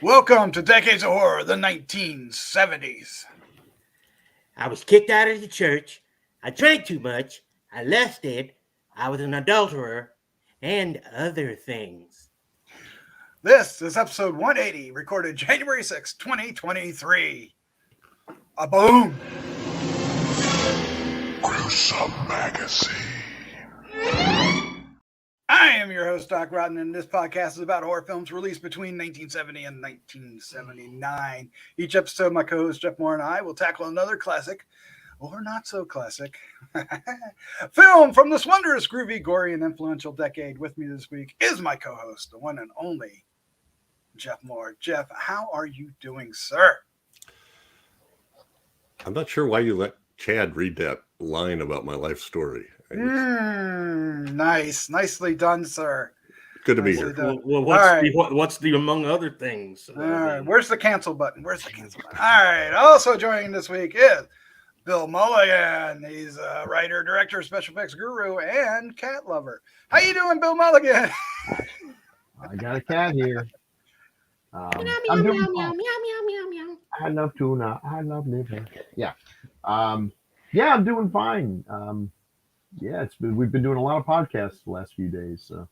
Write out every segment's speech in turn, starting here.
Welcome to Decades of Horror, the 1970s. I was kicked out of the church. I drank too much. I lusted. I was an adulterer. And other things. This is episode 180, recorded January 6, 2023. A boom! Gruesome Magazine. I am your host, Doc Rodden, and this podcast is about horror films released between 1970 and 1979. Each episode, my co-host Jeff Mohr and I will tackle another classic, or not so classic, film from this wondrous, groovy, gory, and influential decade. With me this week is my co-host, the one and only Jeff Mohr. Jeff, how are you doing, sir? I'm not sure why you let Chad read that line about my life story. Nice. Nicely done, sir. Good to be here. Well, what's the among other things? All right. Where's the cancel button? All right. Also joining this week is Bill Mulligan. He's a writer, director, special effects guru, and cat lover. How you doing, Bill Mulligan? I got a cat here. Meow, meow, meow, meow, meow, meow, meow. I love tuna. I love liver. Yeah. Yeah, I'm doing fine. We've been doing a lot of podcasts the last few days. So.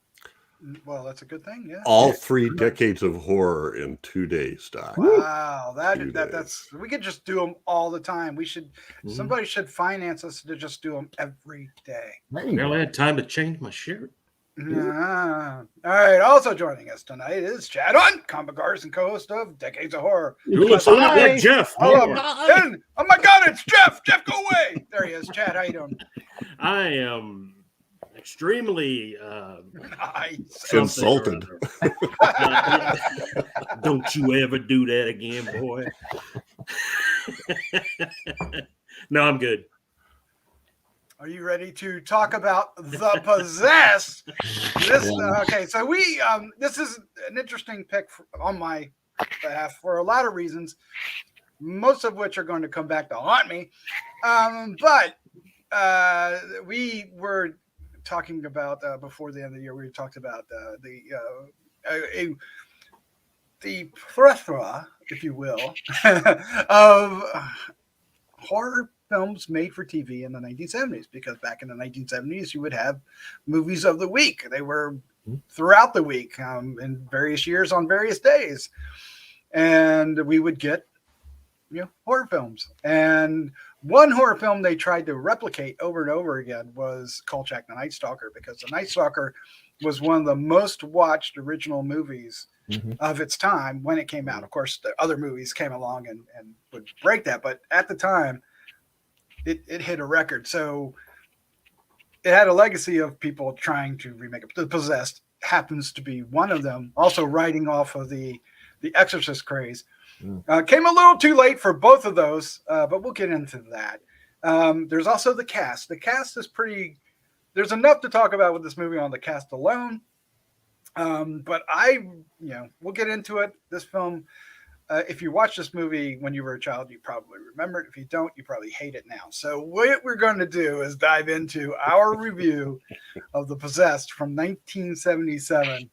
Well, that's a good thing. Yeah. All 3 decades of horror in 2 days, Doc. Wow, that's we could just do them all the time. We should somebody should finance us to just do them every day. I barely had time to change my shirt. All right. Also joining us tonight is Chad on Comic Artist and co-host of Decades of Horror. You look a lot like Jeff. Oh my God, it's Jeff. Jeff, go away. There he is. Chad, how you doing? I am extremely insulted. Don't you ever do that again, boy. No, I'm good. Are you ready to talk about The Possessed? Okay, so we this is an interesting pick on my behalf for a lot of reasons, most of which are going to come back to haunt me. But we were talking about before the end of the year. We talked about the plethora, if you will, of horror films made for TV in the 1970s, because back in the 1970s you would have movies of the week. They were throughout the week in various years on various days, and we would get horror films. And one horror film they tried to replicate over and over again was Kolchak the Night Stalker, because the Night Stalker was one of the most watched original movies of its time when it came out. Of course, the other movies came along and would break that, but at the time it hit a record. So it had a legacy of people trying to remake it. The Possessed happens to be one of them, also riding off of the exorcist craze. Came a little too late for both of those, but we'll get into that. There's also the cast. The cast is there's enough to talk about with this movie on the cast alone. But we'll get into it. This film, if you watched this movie when you were a child, you probably remember it. If you don't, you probably hate it now. So what we're going to do is dive into our review of The Possessed from 1977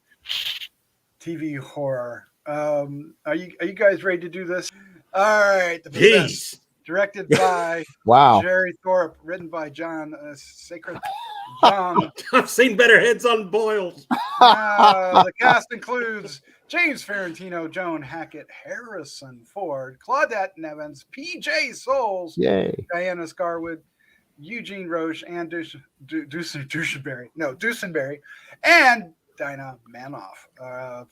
TV horror. Are you guys ready to do this? All right. The Possessed, directed by Jerry Thorpe, written by John Sacret. I've seen better heads on boils. The cast includes James Farentino, Joan, Hackett, Harrison Ford, Claudette, Nevins, P.J. Souls, Diana Scarwid, Eugene, Roche, and Dusenberry, and Dinah Manoff.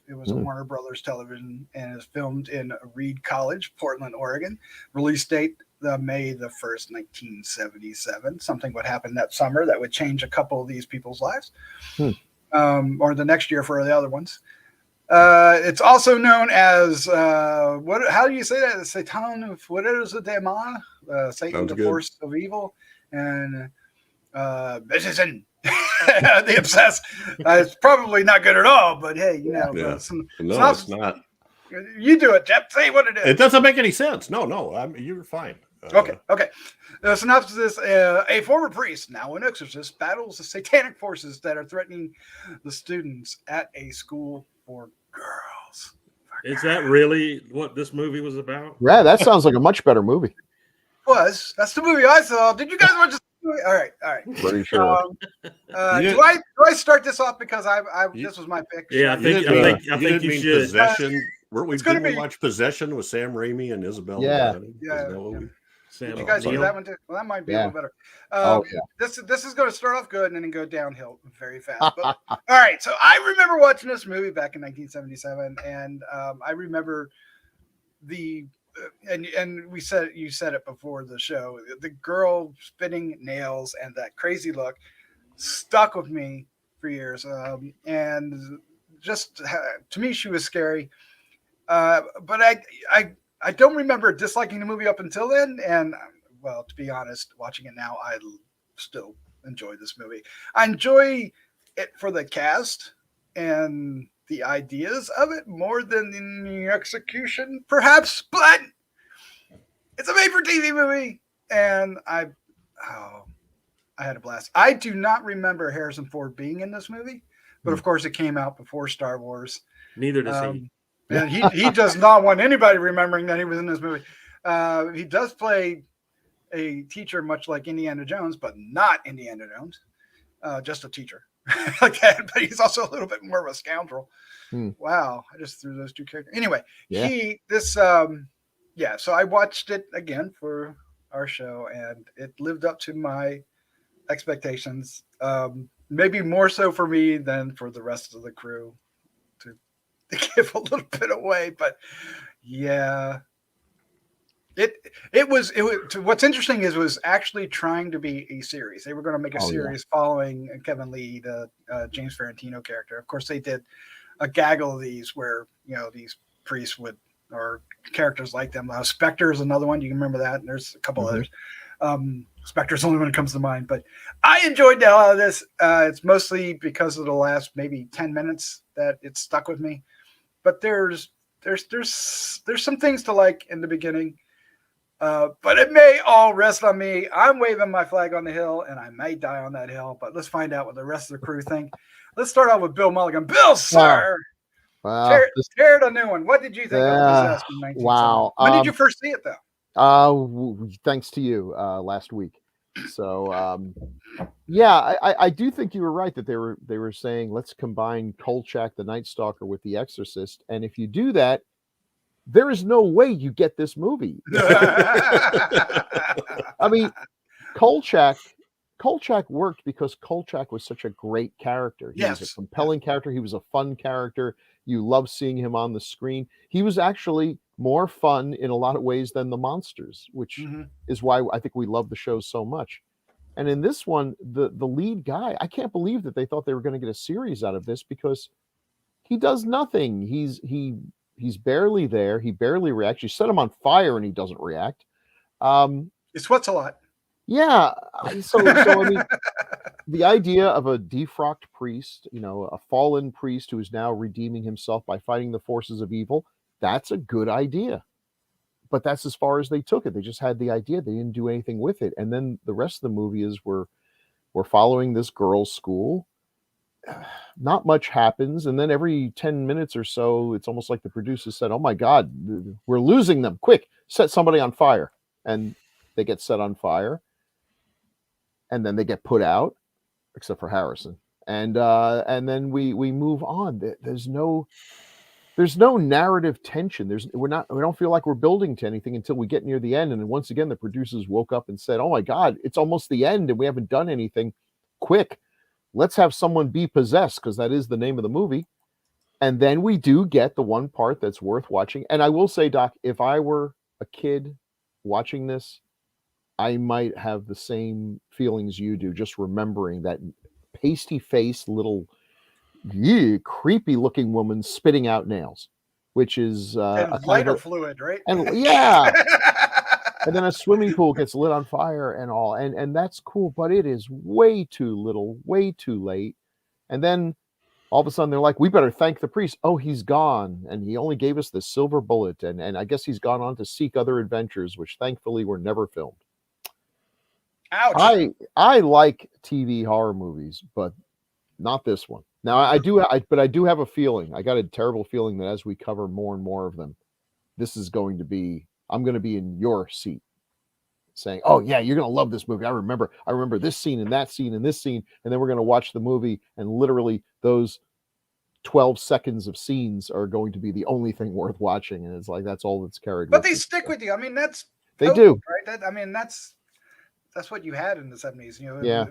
It was a Warner Brothers television and is filmed in Reed College, Portland, Oregon. Release date May the 1st, 1977. Something would happen that summer that would change a couple of these people's lives, or the next year for the other ones. It's also known as how do you say that? Satan, what is the demon? Satan, the force of evil, and Medicine. The Obsessed. It's probably not good at all, but hey, No, it's not. You do it, Jeff. Say what it is. It doesn't make any sense. No, you're fine. Okay. The synopsis is a former priest, now an exorcist, battles the satanic forces that are threatening the students at a school for girls. Is that really what this movie was about? Yeah, that sounds like a much better movie. That's the movie I saw. Did you guys watch this movie? All right. Pretty sure. Do I start this off because this was my pick? Yeah, I You think didn't you mean should. Possession. Didn't we be- watch Possession with Sam Raimi and Isabella? Yeah. Adjani? Yeah, Isn't that what yeah. we- Sam Did you guys do Neill? that one too? Well, that might be a Yeah. little better. Oh, yeah. This is going to start off good and then go downhill very fast. But, all right, so I remember watching this movie back in 1977, and I remember and you said it before the show. The girl spinning nails and that crazy look stuck with me for years, and just to me, she was scary. But I don't remember disliking the movie up until then, and well, to be honest, watching it now, I still enjoy this movie. I enjoy it for the cast and the ideas of it more than in the execution, perhaps, but it's a made-for-TV movie, and I had a blast. I do not remember Harrison Ford being in this movie, but of course it came out before Star Wars. Neither does he. And he does not want anybody remembering that he was in this movie. He does play a teacher, much like Indiana Jones, but not Indiana Jones. Just a teacher like that. But he's also a little bit more of a scoundrel. Wow, I just threw those two characters. Anyway, so I watched it again for our show, and it lived up to my expectations. Maybe more so for me than for the rest of the crew. To give a little bit away, but yeah, it was what's interesting is it was actually trying to be a series. They were going to make a series following Kevin Lee, the James Farentino character. Of course, they did a gaggle of these where these priests or characters like them. Spectre is another one. You can remember that. And there's a couple others. Spectre's the only one that comes to mind, but I enjoyed the hell out of this. It's mostly because of the last maybe 10 minutes that it stuck with me. But there's some things to like in the beginning, but it may all rest on me. I'm waving my flag on the hill, and I may die on that hill. But let's find out what the rest of the crew think. Let's start out with Bill Mulligan. Bill, sir, tear the new one. What did you think of Possessed in 1970? Wow. When did you first see it, though? Thanks to you last week. So I do think you were right that they were saying let's combine Kolchak the Night Stalker with the Exorcist, and if you do that, there is no way you get this movie. I mean, Kolchak worked because Kolchak was such a great character. He was a compelling character. He was a fun character. You love seeing him on the screen. He was actually more fun in a lot of ways than the monsters, which is why I think we love the show so much. And in this one, the lead guy, I can't believe that they thought they were going to get a series out of this because he does nothing. He's barely there. He barely reacts. You set him on fire and he doesn't react. He sweats a lot. Yeah. So I mean, the idea of a defrocked priest, a fallen priest who is now redeeming himself by fighting the forces of evil, that's a good idea. But that's as far as they took it. They just had the idea. They didn't do anything with it. And then the rest of the movie is we're following this girls' school. Not much happens. And then every 10 minutes or so, it's almost like the producers said, oh my God, we're losing them. Quick, set somebody on fire. And they get set on fire. And then they get put out, except for Harrison. And then we move on. There's no narrative tension. We don't feel like we're building to anything until we get near the end. And then once again, the producers woke up and said, oh my God, it's almost the end and we haven't done anything. Quick, let's have someone be possessed, because that is the name of the movie. And then we do get the one part that's worth watching. And I will say, Doc, if I were a kid watching this, I might have the same feelings you do, just remembering that pasty face little creepy looking woman spitting out nails, which is and lighter fluid, right? And and then a swimming pool gets lit on fire and all, and that's cool, but it is way too little, way too late. And then all of a sudden they're like, we better thank the priest. Oh, he's gone, and he only gave us the silver bullet, and I guess he's gone on to seek other adventures, which thankfully were never filmed. Ouch. I like TV horror movies, but not this one. Now but I do have a feeling. I got a terrible feeling that as we cover more and more of them, this is going to be. I'm going to be in your seat, saying, "Oh yeah, you're going to love this movie." I remember this scene and that scene and this scene, and then we're going to watch the movie, and literally those 12 seconds of scenes are going to be the only thing worth watching, and it's like that's all that's carried. But they stick with you. I mean, that's they potent, do, right? That's what you had in the 70s. You know, yeah.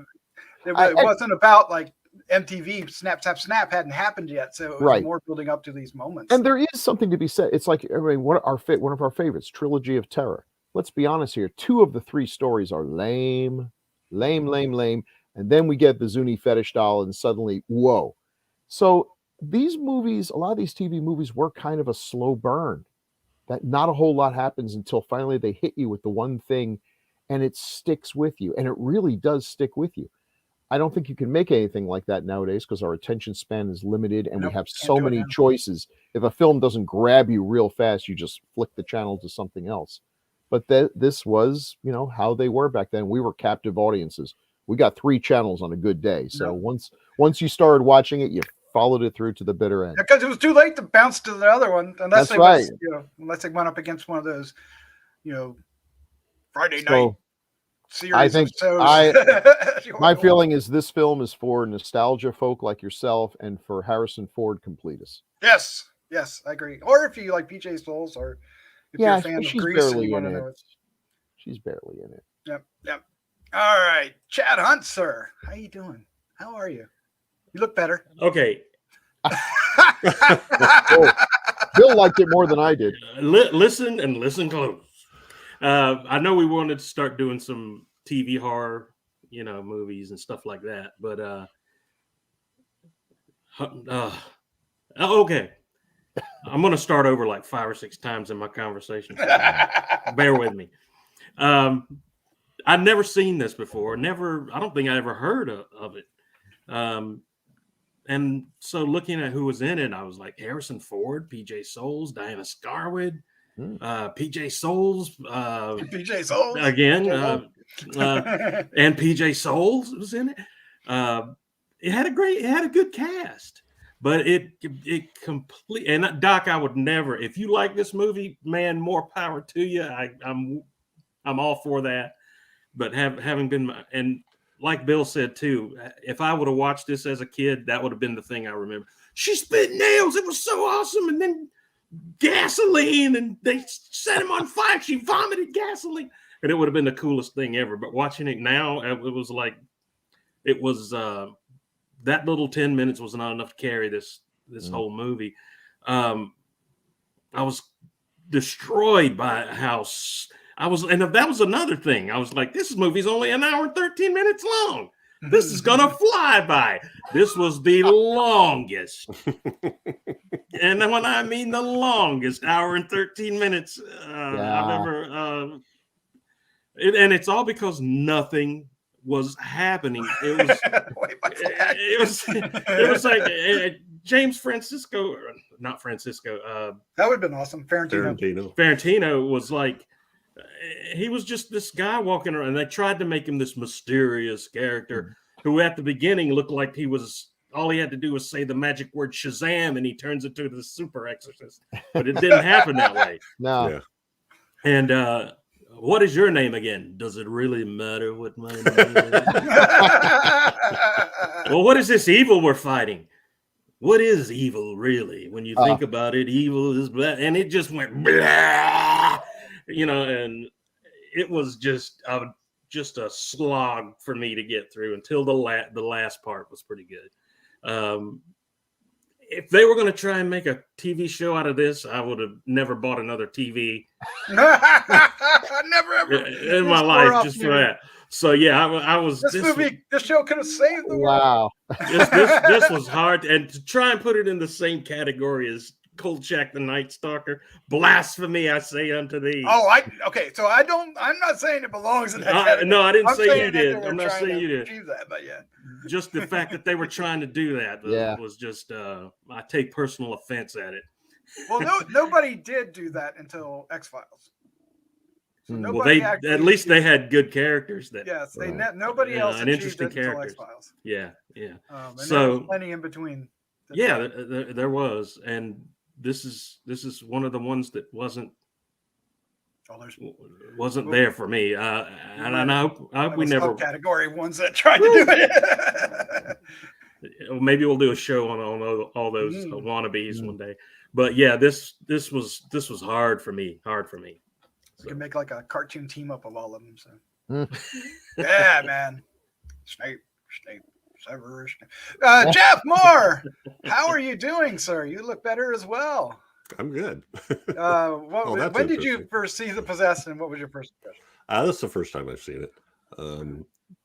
It wasn't about like MTV snap hadn't happened yet, so it was more building up to these moments. And there is something to be said. It's like one of our favorites, Trilogy of Terror. Let's be honest here. 2 of the 3 stories are lame, and then we get the Zuni fetish doll, and suddenly, whoa! So these movies, a lot of these TV movies, were kind of a slow burn. That not a whole lot happens until finally they hit you with the one thing, and it sticks with you, and it really does stick with you. I don't think you can make anything like that nowadays because our attention span is limited and we have so many choices. If a film doesn't grab you real fast, you just flick the channel to something else. But this was, how they were back then. We were captive audiences. We got 3 channels on a good day. So once you started watching it, you followed it through to the bitter end. Because it was too late to bounce to the other one unless they went up against one of those, Friday night. I think my feeling is this film is for nostalgia folk like yourself and for Harrison Ford completists. Yes, I agree. Or if you like PJ Souls, or if you're a fan of Grease and you want to know it. She's barely in it. Yep. All right, Chad Hunt, sir. How you doing? How are you? You look better. Okay. Bill liked it more than I did. Listen close. I know we wanted to start doing some TV horror, movies and stuff like that, but okay. I'm going to start over like 5 or 6 times in my conversation. So bear with me. I'd never seen this before. I don't think I ever heard of it. And so looking at who was in it, I was like Harrison Ford, PJ Souls, Diana Scarwid, PJ Souls, again, and PJ Souls was in it. It had a good cast, but it complete. And Doc, I would never. If you like this movie, man, more power to you. I'm all for that. But having been and like Bill said too, if I would have watched this as a kid, that would have been the thing I remember. She spit nails. It was so awesome, and then gasoline, and they set him on fire. She vomited gasoline, and it would have been the coolest thing ever. But watching it now, it was like that little 10 minutes was not enough to carry this whole movie. I was destroyed by how I was, and that was another thing. I was like, this movie's only an hour and 13 minutes long. This is gonna fly by. This was the longest. And when I mean the longest, hour and 13 minutes I've ever. And it's all because nothing was happening. It was like James Francisco, not Francisco. That would have been awesome. Farentino was like, he was just this guy walking around, and they tried to make him this mysterious character who at the beginning looked like all he had to do was say the magic word Shazam and he turns into the super exorcist. But it didn't happen that way. No. Yeah. And what is your name again? Does it really matter what my name is? Well, what is this evil we're fighting? What is evil really? When you think about it, evil is blah, and it just went blah. And it was just a slog for me to get through until the last part was pretty good. If they were going to try and make a TV show out of this, I would have never bought another TV never ever in my life just for that. So yeah, I was. This show could have saved the world. Wow, this was hard, and to try and put it in the same category as Kolchak the Night Stalker, blasphemy I say unto thee. Okay, so I'm not saying it belongs in that category. No, I didn't say you did. I'm not saying you did. That, but yeah. Just the fact that they were trying to do that was just I take personal offense at it. Well, nobody did do that until X-Files. So Hmm. Well, nobody they actually at least they achieved- had good characters. That Yes, they Right. nobody Yeah, else and achieved interesting it until characters. X-Files. yeah. And there was So plenty in between. yeah, there was, and this is one of the ones that wasn't Oh, there's there for me. And I hope we never. category ones that tried to do it. Maybe we'll do a show on all those wannabes one day. But yeah, this was hard for me. We can make like a cartoon team up of all of them. So Hmm. yeah, man. Snape, Severus. Jeff Mohr, how are you doing, sir? You look better as well. I'm good. When that's did you interesting. first see The Possessed, and what was your first impression? This is the first time I've seen it.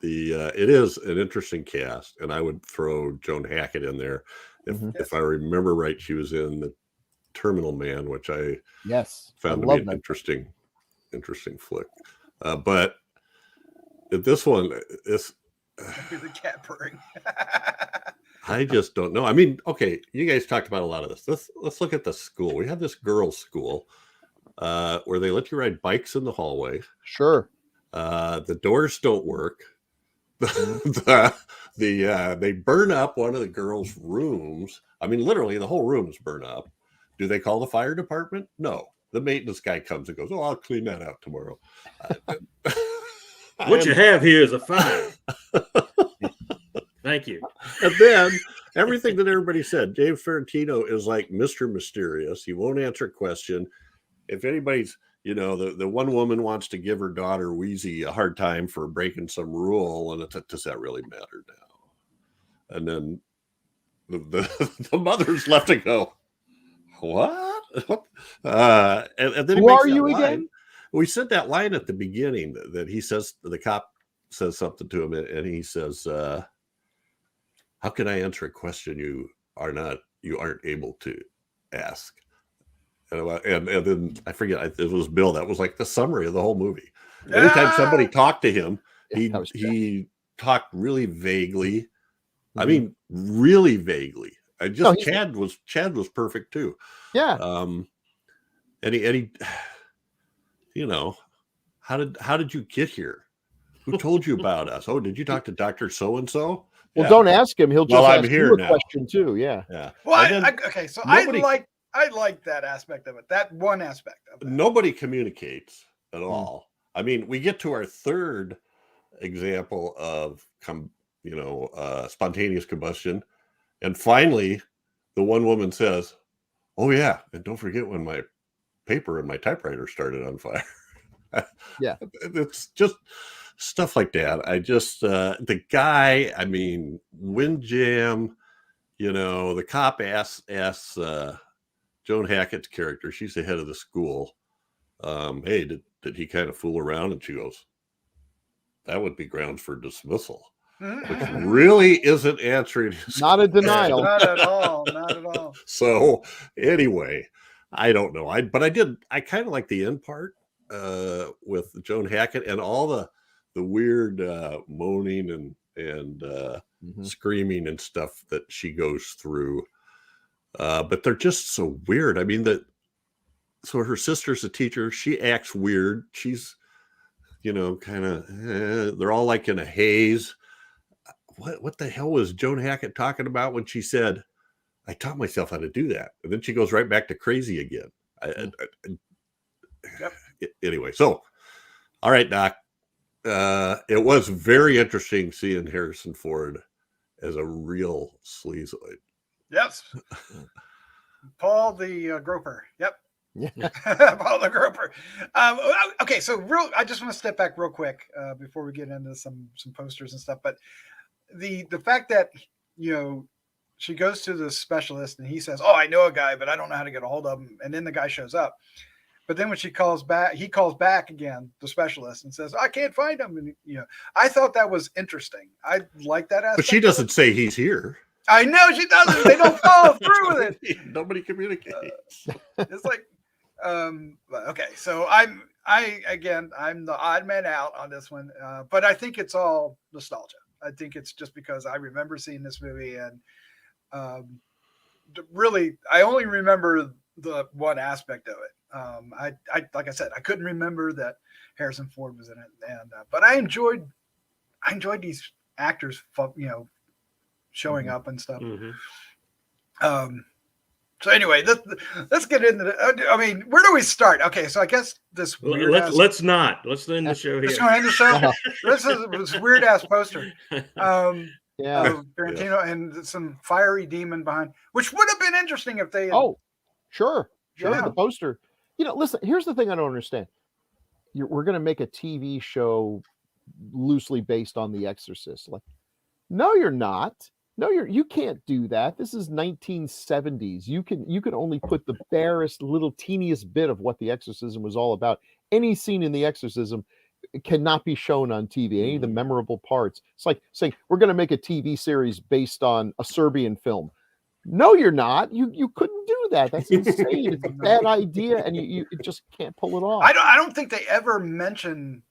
It is an interesting cast, and I would throw Joan Hackett in there. If I remember right, she was in The Terminal Man, which I found to be an interesting flick. But this one, The cat purring. I just don't know. I mean, okay, you guys talked about a lot of this. Let's look at the school. We have this girls' school where they let you ride bikes in the hallway. Sure. The doors don't work. They burn up one of the girls' rooms. I mean, literally, the whole room's burn up. Do they call the fire department? No. The maintenance guy comes and goes, "Oh, I'll clean that out tomorrow." What you have here is a fire. Thank you. And then everything that everybody said, Dave Farentino is like Mr. Mysterious. He won't answer a question. If anybody's, the one woman wants to give her daughter Weezie a hard time for breaking some rule, and does that really matter now? And then the mother's left to go, what? And then who are you again? We said that line at the beginning that he says, the cop says something to him, and he says, how can I answer a question you aren't able to ask? And then I forget, it was Bill. That was like the summary of the whole movie. Anytime somebody talked to him, he talked really vaguely. Mm-hmm. I mean, really vaguely. Chad was perfect too. Yeah. And he how did you get here? Who told you about us? Oh, did you talk to Dr. So-and-so? Well, don't ask him. He'll just ask you a now. Question too. Yeah. Yeah. Well, I like that aspect of it. That one aspect of it. Nobody communicates at all. I mean, we get to our third example of spontaneous combustion, and finally, the one woman says, "Oh yeah, and don't forget when my paper and my typewriter started on fire." Yeah, it's just stuff like that. I just the guy. I mean, Winjam. The cop asks Joan Hackett's character. She's the head of the school. Hey, did he kind of fool around? And she goes, "That would be grounds for dismissal." Which really isn't answering his not a denial. Not at all. So anyway, I don't know. I kind of like the end part with Joan Hackett and all the weird moaning and screaming and stuff that she goes through. But they're just so weird. I mean, so her sister's a teacher. She acts weird. She's, kind of, they're all like in a haze. What the hell was Joan Hackett talking about when she said, "I taught myself how to do that"? And then she goes right back to crazy again. Anyway, so, all right, Doc. It was very interesting seeing Harrison Ford as a real sleazoid. Yes. Paul the Groper. Yep. Yeah. Paul the Groper. Okay, so I just want to step back real quick before we get into some posters and stuff. But the fact that she goes to the specialist and he says, "Oh, I know a guy, but I don't know how to get a hold of him." And then the guy shows up. But then when he calls back again, the specialist, and says, "I can't find him." And I thought that was interesting. I like that aspect. But she doesn't say he's here. I know she doesn't. They don't follow through with it. Nobody communicates. It's like, okay. So I'm the odd man out on this one, but I think it's all nostalgia. I think it's just because I remember seeing this movie, and really, I only remember the one aspect of it. I like I said, I couldn't remember that Harrison Ford was in it, and but I enjoyed these actors, showing up and stuff. So anyway, let's get into the. I mean, where do we start? Okay, so I guess this weird. Let's end the show here. Let's go end the show. This is this weird ass poster. Yeah. Of Farentino and some fiery demon behind, which would have been interesting if they. Oh, sure. Yeah. The poster. Listen. Here's the thing I don't understand. We're going to make a TV show loosely based on The Exorcist. Like, no, you're not. No, you can't do that. This is 1970s. You can only put the barest little teeniest bit of what The Exorcism was all about. Any scene in The Exorcism cannot be shown on TV. Any of the memorable parts. It's like saying we're going to make a TV series based on a Serbian film. No, you're not. You couldn't do that. That's insane. It's a bad idea, and you just can't pull it off. I don't think they ever mention.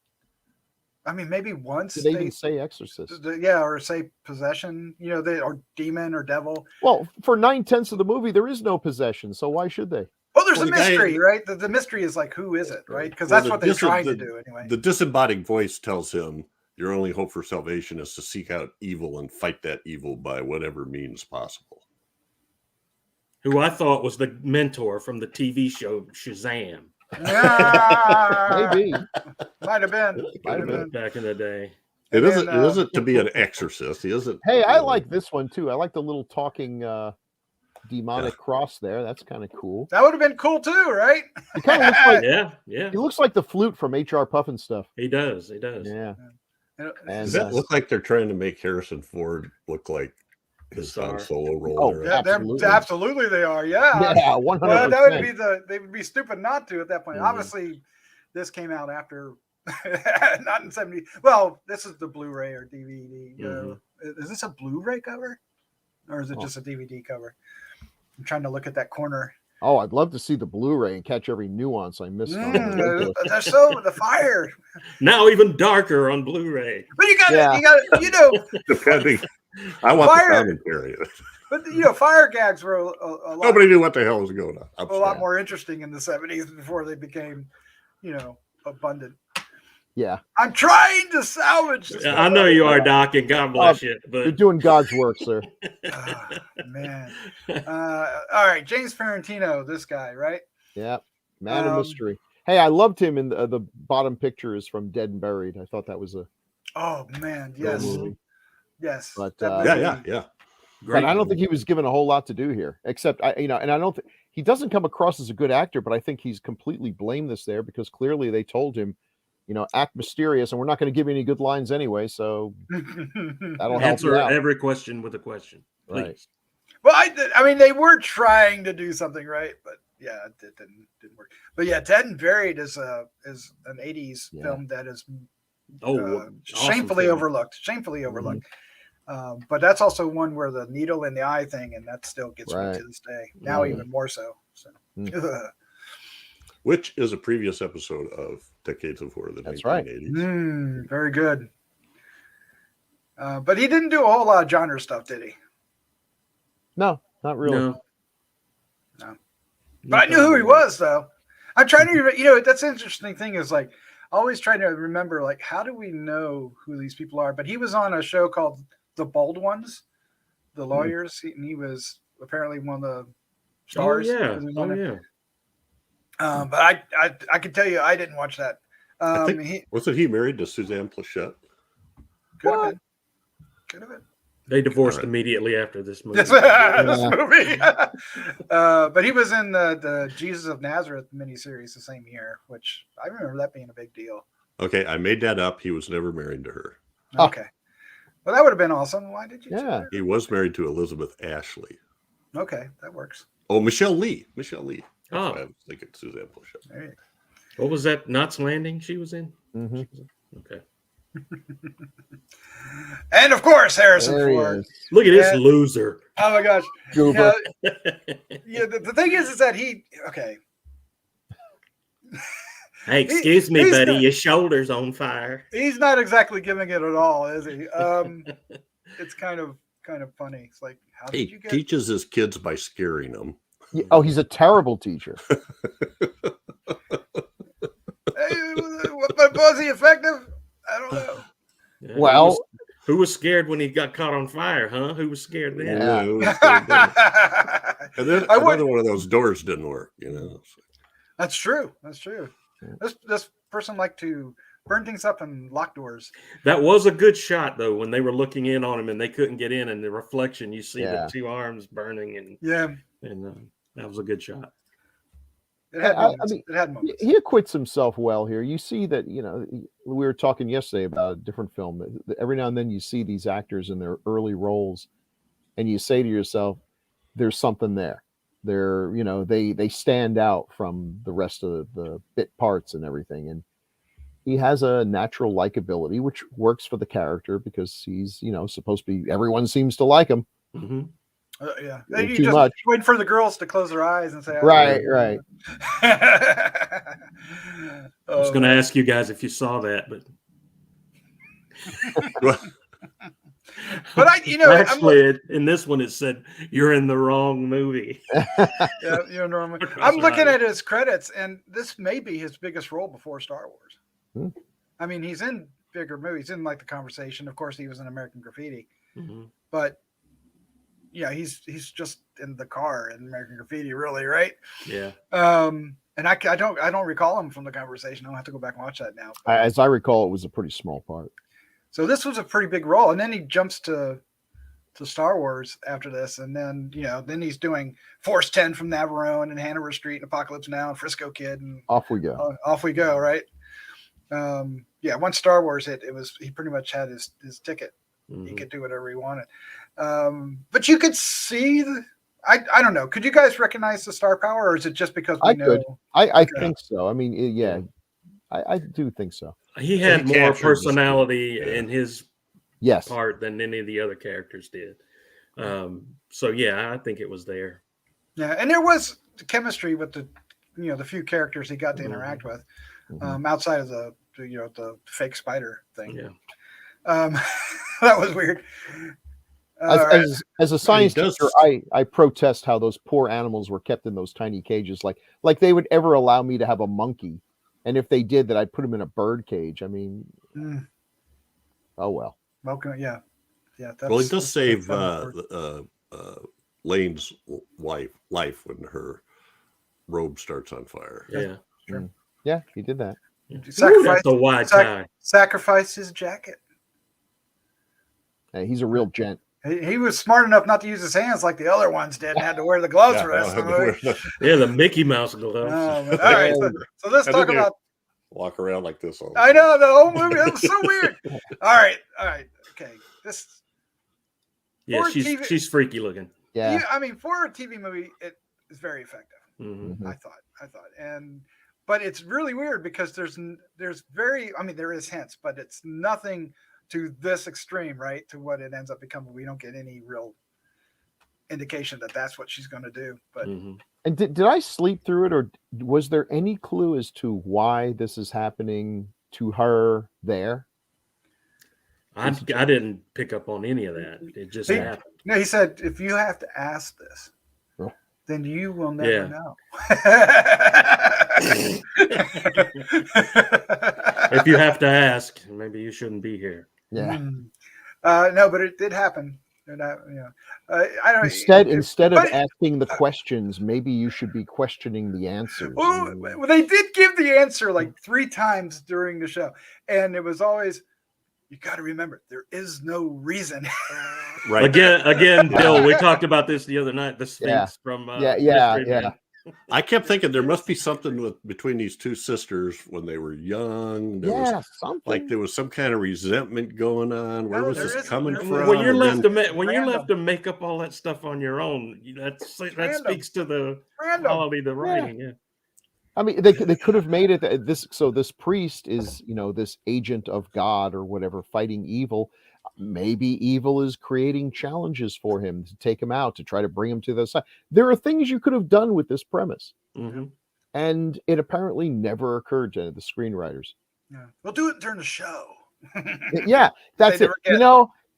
I mean, maybe once Did they even say exorcist? Or say possession. Or demon or devil. Well, for 9/10 of the movie, there is no possession, so why should they? Well, there's a mystery, right? The mystery is like, who is it, right? Because that's what they're trying to do anyway. The disembodied voice tells him your only hope for salvation is to seek out evil and fight that evil by whatever means possible. Who I thought was the mentor from the TV show Shazam. Yeah, Maybe. Might have been Back in the day. It isn't to be an exorcist. He isn't. Hey, I like this one too. I like the little talking demonic cross there. That's kind of cool. That would have been cool too, right? He kind of looks like Yeah. he looks like the flute from HR Puffin stuff. He does. Yeah. And Does that look like they're trying to make Harrison Ford look like his Han Solo role? Oh, yeah, absolutely they are. Yeah. Yeah, 100%. Well, that would be they would be stupid not to at that point. Mm-hmm. Obviously, this came out after, not in 70. Well, this is the Blu-ray or DVD. Is this a Blu-ray cover, or is it just a DVD cover? I'm trying to look at that corner. Oh, I'd love to see the Blu-ray and catch every nuance I missed. There's so the fire. Now even darker on Blu-ray. But you got to, depending. I want the commentary. But fire gags were a lot. Nobody knew what the hell was going on. A lot more interesting in the 70s before they became, abundant. Yeah, I'm trying to salvage this. I know you are, Doc, and God bless you. But you're doing God's work, sir. Man. All right, James Farentino, this guy, right? Yeah, man of mystery. Hey, I loved him in the bottom picture is from Dead and Buried. I thought that was a. Oh man, yes, yes. But yeah. But I don't think he was given a whole lot to do here, except and I don't think he doesn't come across as a good actor, but I think he's completely blameless there because clearly they told him, act mysterious, and we're not going to give you any good lines anyway. So that'll answer help every question with a question, please. Right. Well, I mean, they were trying to do something right, but yeah, it didn't work. But yeah, Dead and Buried is an '80s film that is shamefully overlooked. Shamefully overlooked. But that's also one where the needle in the eye thing, and that still gets me to this day. Now even more so. Which is a previous episode of Decades of Horror, the 1980s. Very good. But he didn't do a whole lot of genre stuff, did he? No, not really. No. But I knew who he was, though. I'm trying to, that's the interesting thing is like, always trying to remember, like, how do we know who these people are? But he was on a show called The Bold Ones, the lawyers, and he was apparently one of the stars. But I can tell you, I didn't watch that. Wasn't he married to Suzanne Plachette? Could have been. They divorced immediately after this movie. But he was in the Jesus of Nazareth miniseries the same year, which I remember that being a big deal. Okay, I made that up. He was never married to her. Okay. Well, that would have been awesome. Why did you say that? He was married to Elizabeth Ashley. Okay, that works. Oh, Michelle Lee. That's why I was thinking Suzanne Plachette. What was that? Knots Landing she was in? Mm-hmm. Okay. And of course, Harrison Ford. Look at this loser. Oh my gosh. The thing is that Hey, excuse me, buddy. Your shoulder's on fire. He's not exactly giving it at all, is he? It's kind of funny. It's like, how did you get? He teaches his kids by scaring them. Oh, he's a terrible teacher. Was he effective? I don't know. Yeah, Well, who was scared when he got caught on fire, huh? Who was scared then? Yeah. who was scared then? And then I would- another one of those doors didn't work, That's true. That's true. This person liked to burn things up and lock doors. That was a good shot, though, when they were looking in on him and they couldn't get in, and the reflection, you see the two arms burning, and that was a good shot. It had moments. I mean, it had moments. he acquits himself well here. You see that, we were talking yesterday about a different film. Every now and then you see these actors in their early roles, and you say to yourself, there's something there. They're, they stand out from the rest of the bit parts and everything. And he has a natural likability, which works for the character because he's, supposed to be, everyone seems to like him. Mm-hmm. Yeah. Too You just much. wait for the girls to close their eyes and say, Right. I was going to ask you guys if you saw that, but But actually, in this one, it said you're in the wrong movie. Yeah, you're normal. I'm looking at his credits, and this may be his biggest role before Star Wars. I mean, he's in bigger movies, in like The Conversation. Of course, he was in American Graffiti, but yeah, he's just in the car in American Graffiti, really, right? Yeah. And I don't recall him from The Conversation. I'll have to go back and watch that now. As I recall, it was a pretty small part. So this was a pretty big role, and then he jumps to Star Wars after this, and then then he's doing Force 10 from Navarone and Hanover Street and Apocalypse Now and Frisco Kid, and off we go. Right? Once Star Wars hit, he pretty much had his ticket. He could do whatever he wanted. But you could see I don't know. Could you guys recognize the star power, or is it just because we know? Could. I think so. I mean, yeah, I do think so. He had more personality in his part than any of the other characters did. So yeah, I think it was there. Yeah, and there was chemistry with the the few characters he got to interact with, outside of the fake spider thing. Yeah, that was weird. As a science teacher, I protest how those poor animals were kept in those tiny cages. Like they would ever allow me to have a monkey. And if they did that, I'd put him in a bird cage. I mean, oh well. Welcome, yeah. Well, it does save Lane's life when her robe starts on fire. Yeah, sure. Yeah, he did that. Sacrifice his jacket. Hey, he's a real gent. He was smart enough not to use his hands like the other ones did, and had to wear the gloves for the rest of the movie. The Mickey Mouse gloves. All right, so let's talk about. Walk around like this all the time. I know, the whole movie. It was so weird. All right, okay. This. Yeah, she's freaky looking. Yeah, I mean, for a TV movie, it is very effective. I thought, but it's really weird because there is hints, but it's nothing to this extreme, right? To what it ends up becoming. We don't get any real indication that that's what she's going to do. But and did I sleep through it, or was there any clue as to why this is happening to her there? I didn't pick up on any of that. It just happened. No, he said, if you have to ask this, then you will never know. If you have to ask, maybe you shouldn't be here. Yeah. No, but it did happen. I don't. Instead of asking the questions, maybe you should be questioning the answers. Well, they did give the answer like 3 times during the show, and it was always, you got to remember, there is no reason. Right. Again, Bill. We talked about this the other night. The Sphinx from yeah. I kept thinking there must be something between these two sisters when they were young. Something. Like there was some kind of resentment going on. Where was this coming from? When you're left to make up all that stuff on your own, that speaks to the quality of the writing. Yeah. I mean, they could have made it this. So this priest is, this agent of God or whatever, fighting evil. Maybe evil is creating challenges for him to take him out, to try to bring him to the side. There are things you could have done with this premise. And it apparently never occurred to the screenwriters. Yeah. We'll do it during the show. Yeah, that's it.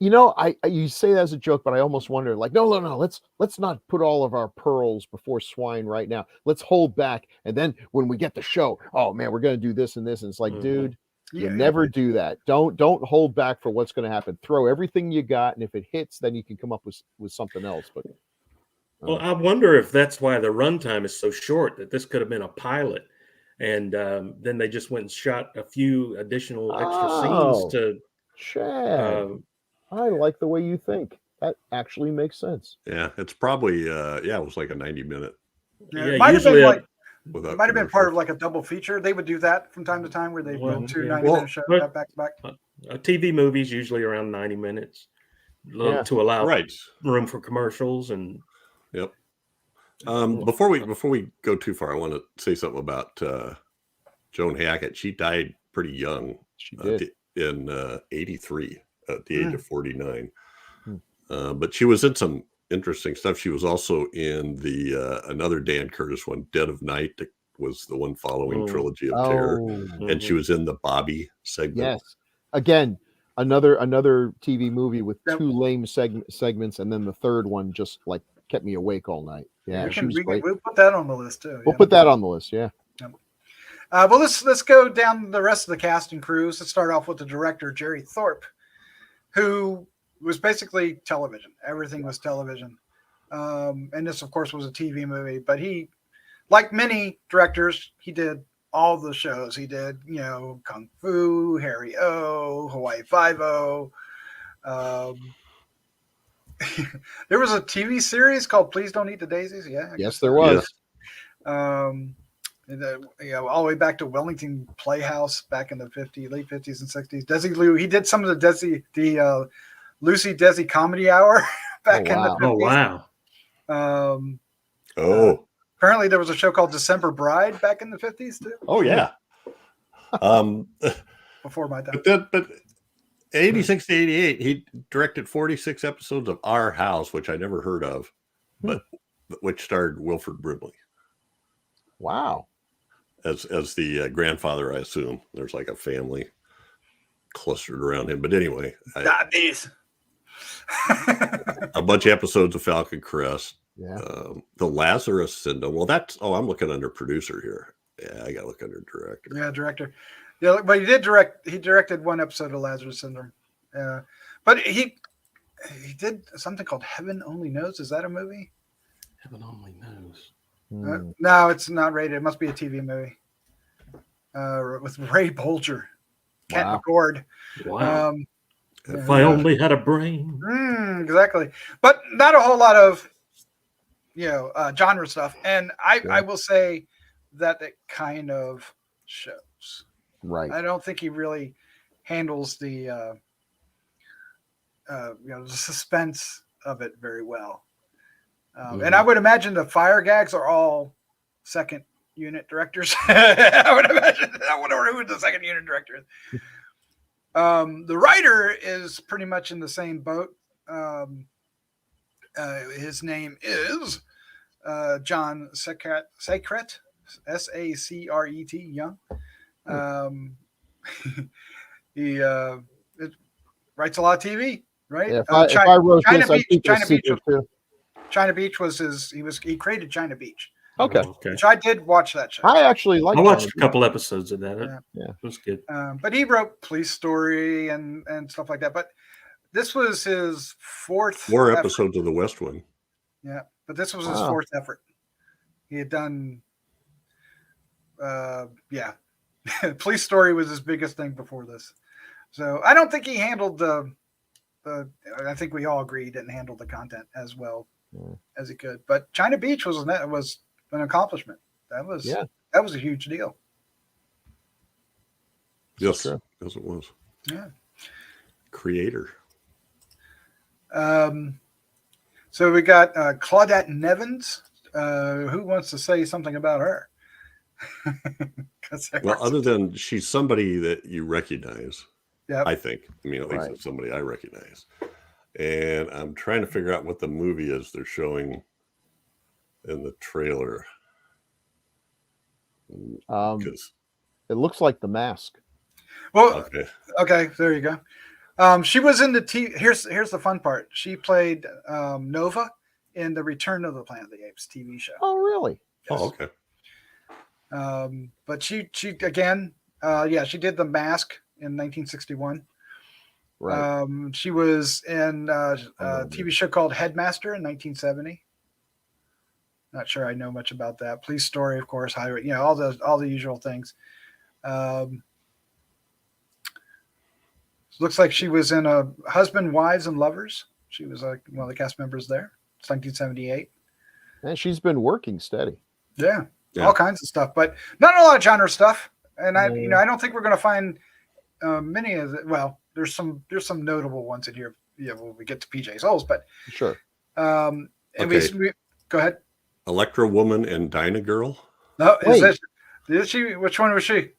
You say that as a joke, but I almost wonder, like, no, let's not put all of our pearls before swine right now. Let's hold back, and then when we get the show, oh man, we're going to do this and this, and it's like, dude, You never do that. Don't hold back for what's going to happen. Throw everything you got, and if it hits, then you can come up with something else. But well, I wonder if that's why the runtime is so short. That this could have been a pilot, and then they just went and shot a few additional extra scenes to. Chad, I like the way you think. That actually makes sense. Yeah, it's probably it was like a 90-minute. Yeah, it might have been like. It might have been part of like a double feature. They would do that from time to time where they put two 90-minute shows back to back. A TV movie is usually around 90 minutes to allow room for commercials and. Yep. Before we go too far, I want to say something about Joan Hackett. She died pretty young. She did in 83 at the age of 49. But she was in some interesting stuff. She was also in the another Dan Curtis one, Dead of Night, that was the one following Trilogy of Terror, and she was in the Bobby segment. Yes, again, another TV movie with two lame segments, and then the third one just like kept me awake all night. Yeah, we'll put that on the list too. We'll put that on the list. Yeah. Well, let's go down the rest of the cast and crews. Let's start off with the director, Jerry Thorpe, who was basically television. Everything was television. And this, of course, was a TV movie. But he, like many directors, he did all the shows. He did, Kung Fu, Harry O, Hawaii Five-O. There was a TV series called Please Don't Eat the Daisies. Yeah. Yes, there was. All the way back to Wellington Playhouse back in the late 50s and 60s. Desi Lou, he did some of the Lucy Desi Comedy Hour back in the 50s. Oh, wow. Apparently there was a show called December Bride back in the 50s too. Oh, yeah. Before my time. But 86 to 88, he directed 46 episodes of Our House, which I never heard of, but which starred Wilford Brimley. Wow. As the grandfather, I assume. There's like a family clustered around him. But anyway. A bunch of episodes of Falcon Crest. Yeah. The Lazarus Syndrome. Well, I'm looking under producer here. Yeah, I got to look under director. Yeah, director. Yeah, but he directed one episode of Lazarus Syndrome. But he did something called Heaven Only Knows. Is that a movie? Heaven Only Knows. No, it's not rated. It must be a TV movie. With Ray Bolger, Kent McCord. Wow. If I only had a brain. Exactly. But not a whole lot of, genre stuff. And I will say that it kind of shows. Right. I don't think he really handles the suspense of it very well. And I would imagine the fire gags are all second unit directors. I would imagine. I wonder who the second unit director is. The writer is pretty much in the same boat. His name is John Sacret, Sacret, Young. He writes a lot of TV, right? Yeah, if I wrote China this, Beach, China Beach too. China Beach was he created China Beach. Okay. Which I did watch that show. I actually like. I watched a couple episodes of that. Yeah. It was good. But he wrote Police Story and stuff like that. But this was his fourth. 4 episodes of The West Wing. Yeah, but this was his fourth effort. He had done. Police Story was his biggest thing before this. So I don't think he handled the. I think we all agree he didn't handle the content as well as he could. But China Beach was an accomplishment. That was a huge deal. Yes, it was. Yeah. Creator. So we got Claudette Nevins. Who wants to say something about her? Well, other than she's somebody that you recognize. Yeah, I think. I mean, at least it's somebody I recognize. And I'm trying to figure out what the movie is they're showing in the trailer. It looks like The Mask. Well, okay, there you go. She was in the Here's the fun part. She played Nova in the Return of the Planet of the Apes TV show. Oh, really? Yes. Oh, okay. But she again Yeah, she did The Mask in 1961. Right. She was in a TV show called Headmaster in 1970. Not sure I know much about that. Police Story, of course, Highway, all the usual things. Looks like she was in a Husband, Wives, and Lovers. She was one of the cast members there. It's 1978. And she's been working steady. Yeah, all kinds of stuff, but not a lot of genre stuff. And I don't think we're going to find many of the. Well, there's some notable ones in here. Yeah, when we get to PJ Souls, but sure. And we go ahead. Electra Woman and Dinah Girl. No, is she? Which one was she?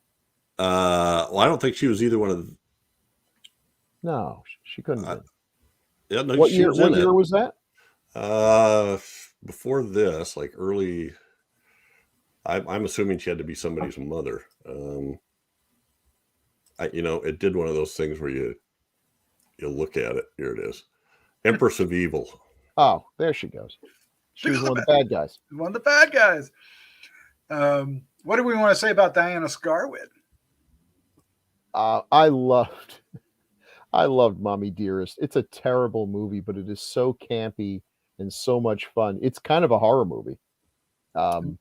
Well, I don't think she was either one of. No, she couldn't. Yeah, no, what year was that? Before this, like early. I'm assuming she had to be somebody's mother. It did one of those things where you look at it. Here it is, Empress of Evil. Oh, there she goes. She was one of the bad guys. One of the bad guys. What do we want to say about Diana Scarwid? I loved Mommy Dearest. It's a terrible movie, but it is so campy and so much fun. It's kind of a horror movie.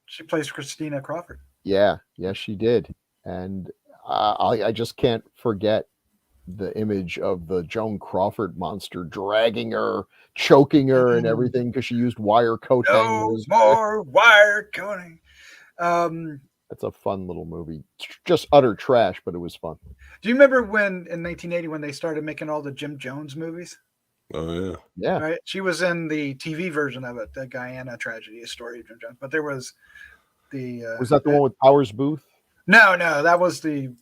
She plays Christina Crawford. Yeah, she did. And I just can't forget the image of the Joan Crawford monster dragging her, choking her, and everything because she used wire coat hangers. No more wire coating. That's a fun little movie. Just utter trash, but it was fun. Do you remember when in 1980 when they started making all the Jim Jones movies? Oh yeah, yeah. Right. She was in the TV version of it, the Guyana tragedy, a story of Jim Jones. But there was the. Was that the one with Powers Booth? No, that was the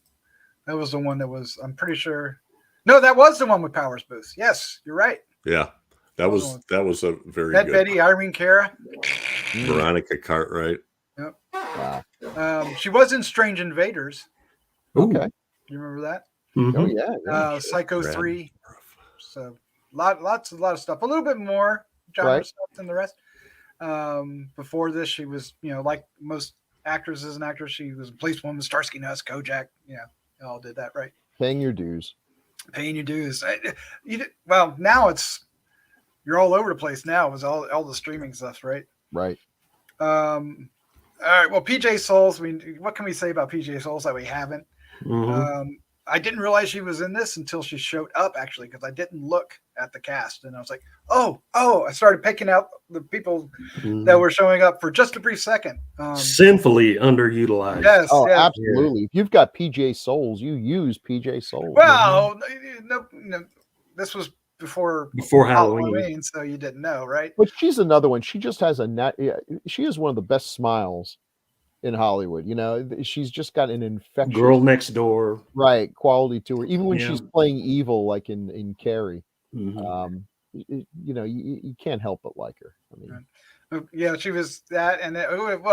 one that was. I'm pretty sure. No, that was the one with Powers Booth. Yes, you're right. Yeah, that was a very Ned good. Betty, Irene Cara, Veronica Cartwright. Yep. Wow. She was in Strange Invaders. Okay. You remember that? Mm-hmm. Oh yeah. Psycho 3. So lots of stuff. A little bit more genre stuff than the rest. Before this, she was, like most actresses and actors, she was a policewoman, Starsky Nuts, Kojak. All did that, right? Paying your dues. Well, now you're all over the place now with all the streaming stuff, right? Right. All right. Well, PJ Souls. What can we say about PJ Souls that we haven't? Mm-hmm. I didn't realize she was in this until she showed up, actually, because I didn't look at the cast, and I was like, oh! I started picking out the people that were showing up for just a brief second. Sinfully underutilized. Yes. Oh, yes. absolutely. If you've got PJ Souls, you use PJ Souls. Well, no, this was before Halloween, so you didn't know, right? But she's another one. She just has she is one of the best smiles in Hollywood. She's just got an infectious Girl Next Door, right, quality to her. Even when she's playing evil, like in Carrie, mm-hmm. You can't help but like her. I mean, yeah, she was that, and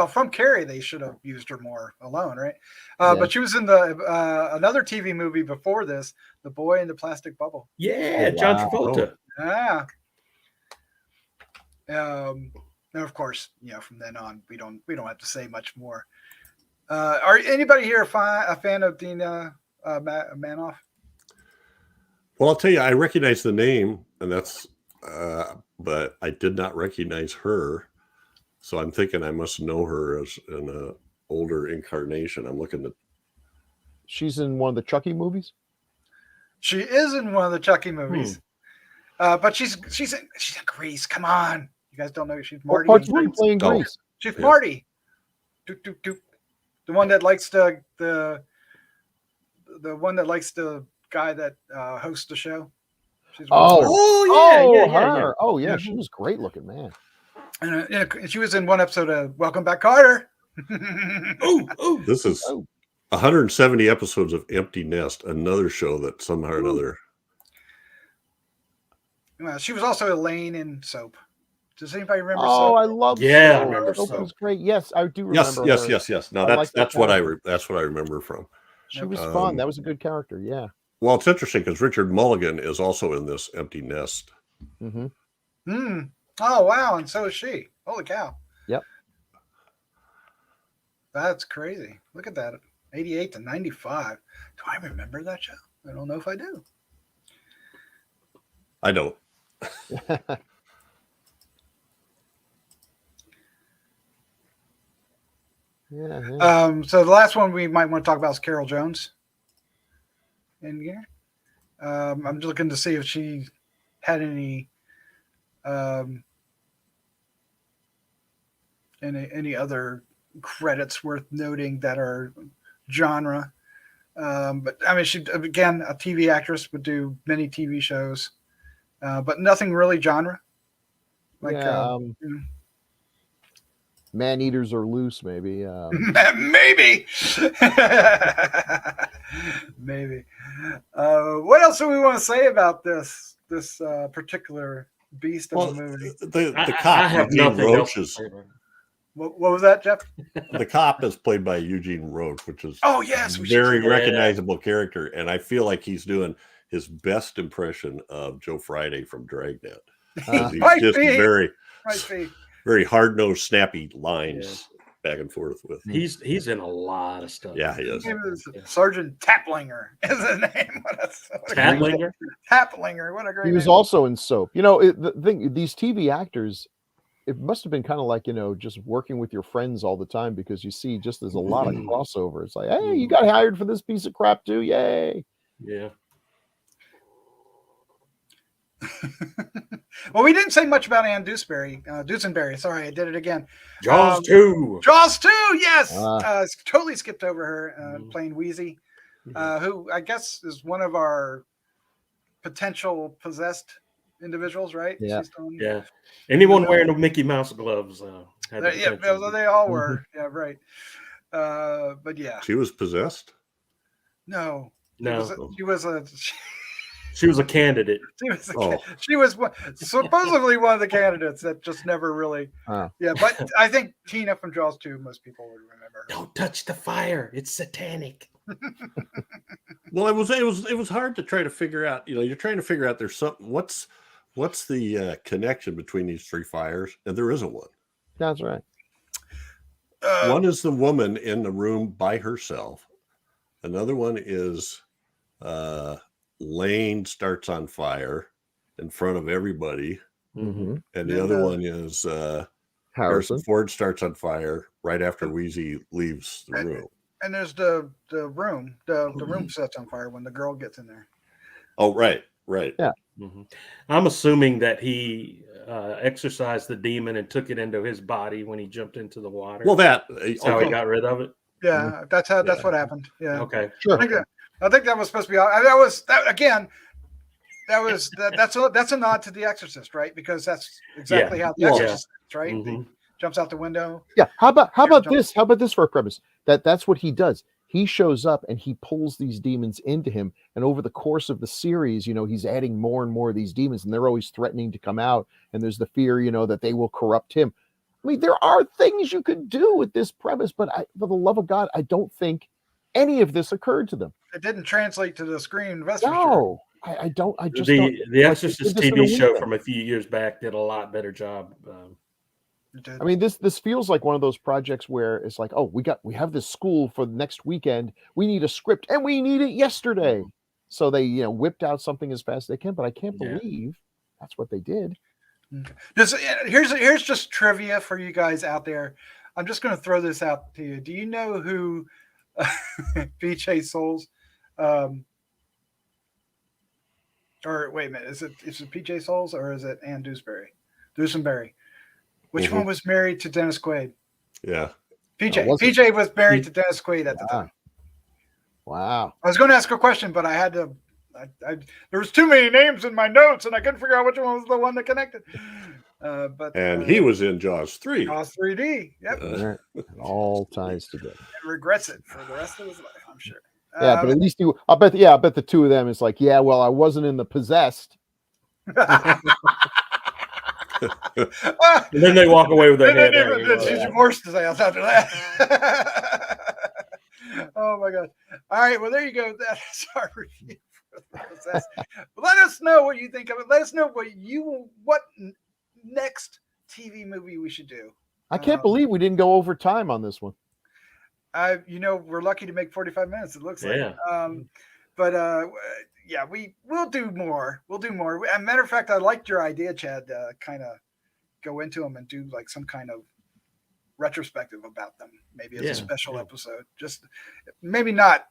from Carrie they should have used her more alone, right? But she was in the another TV movie before this, The Boy in the Plastic Bubble. Yeah, John Travolta. Yeah. And of course, from then on, we don't have to say much more. Are anybody here a fan of Dina Manoff? Well, I'll tell you, I recognize the name, and that's, but I did not recognize her. So I'm thinking I must know her as an older incarnation. I'm looking at. She's in one of the Chucky movies. She is in one of the Chucky movies, but she's in Grease. Come on. You guys don't know she's Marty. What part playing Grease? She's Marty. The one that likes the one that likes the guy that hosts the show. She's her. Oh yeah, she was great looking, man. And she was in one episode of Welcome Back, Carter. This is 170 episodes of Empty Nest, another show that somehow or another. Well, she was also Elaine in Soap. Does anybody remember? Oh, Soap? I love. Yeah, Soap. I remember Soap. Soap. Was great. Yes, I do remember. Yes. No, that's what I remember from. She was fun. That was a good character. Yeah. Well, it's interesting because Richard Mulligan is also in this Empty Nest. Mm-hmm. Oh wow, and so is she. Holy cow. Yep. That's crazy. Look at that. 88 to 95. Do I remember that show? I don't know if I do. I don't. Yeah. So the last one we might want to talk about is Carol Jones. In here, I'm just looking to see if she had any other credits worth noting that are genre. But I mean, she, again, a TV actress, would do many TV shows, but nothing really genre. Like, Man Eaters Are Loose, maybe. maybe. Maybe. What else do we want to say about this particular beast of a movie? The I cop, have Eugene nothing Roche, else. is What was that, Jeff? the cop is played by Eugene Roche, which is Oh yes, we should very say that. recognizable character, and I feel like he's doing his best impression of Joe Friday from Dragnet. He's Might just be. very hard nosed, snappy lines back and forth with. He's in a lot of stuff. Yeah, he is. His name is Sergeant Taplinger is the name. Taplinger? Taplinger. What a great He was name. also in Soap. You know, the thing, these TV actors, it must have been kind of like, you know, just working with your friends all the time, because you see just there's a lot of crossover. It's like, hey, you got hired for this piece of crap too. Yay. Yeah. Well, we didn't say much about Ann Dusenberry. Sorry, I did it again. Jaws 2. Jaws 2, yes. Totally skipped over her playing Weezie, who I guess is one of our potential possessed individuals, right? Yeah. Yeah. Anyone wearing the Mickey Mouse gloves. Had the Yeah, potential. they all were. Yeah, right. But yeah. She was possessed? No. No. She was a She was a candidate. She was supposedly one of the candidates that just never really. Yeah, but I think Tina from Jaws 2, most people would remember her. Don't touch the fire. It's satanic. Well, it was hard to try to figure out. You know, you're trying to figure out there's something. What's the connection between these three fires? And there isn't one. That's right. One is the woman in the room by herself. Another one is Lane starts on fire in front of everybody. Mm-hmm. And the other one is Harrison Ford starts on fire right after Weezie leaves the room. And there's the room. The room sets on fire when the girl gets in there. Oh, right. Yeah. Mm-hmm. I'm assuming that he exorcised the demon and took it into his body when he jumped into the water. Well, that's how he got rid of it. Yeah, that's what happened. Yeah. Okay. Sure. I think that was supposed to be. That's a nod to The Exorcist, right? Because that's exactly how The Exorcist is, right? Mm-hmm. He jumps out the window. Yeah. How about this? How about this for a premise? That's what he does. He shows up and he pulls these demons into him. And over the course of the series, you know, he's adding more and more of these demons, and they're always threatening to come out. And there's the fear, you know, that they will corrupt him. I mean, there are things you could do with this premise, but for the love of God, I don't think any of this occurred to them. It didn't translate to the screen. No, I don't. I just the Exorcist TV show from a few years back did a lot better job. I mean, this feels like one of those projects where it's like, oh, we have this school for the next weekend. We need a script and we need it yesterday. So they, you know, whipped out something as fast as they can. But I can't believe that's what they did. Okay. Here's just trivia for you guys out there. I'm just going to throw this out to you. Do you know who PJ Souls? Or wait a minute, is it PJ Souls or is it Ann Dusenberry? Which one was married to Dennis Quaid? Yeah. PJ was married to Dennis Quaid at the time. Wow. I was going to ask a question, but I had to. There was too many names in my notes, and I couldn't figure out which one was the one that connected. And he was in Jaws 3. Jaws 3D. Yep. It all ties together. And regrets it for the rest of his life, I'm sure. Yeah, but at least I bet the two of them is like, yeah, well, I wasn't in The Possessed. And then they walk away with their head. She's divorced after that. Oh my God! All right, well there you go. That's our review for The Possessed. Let us know what you think of it. Let us know what next TV movie we should do. I can't believe we didn't go over time on this one. we're lucky to make 45 minutes. It looks like. But we'll do more. We'll do more. As a matter of fact, I liked your idea, Chad. Kind of go into them and do like some kind of retrospective about them, maybe as a special episode. Just maybe not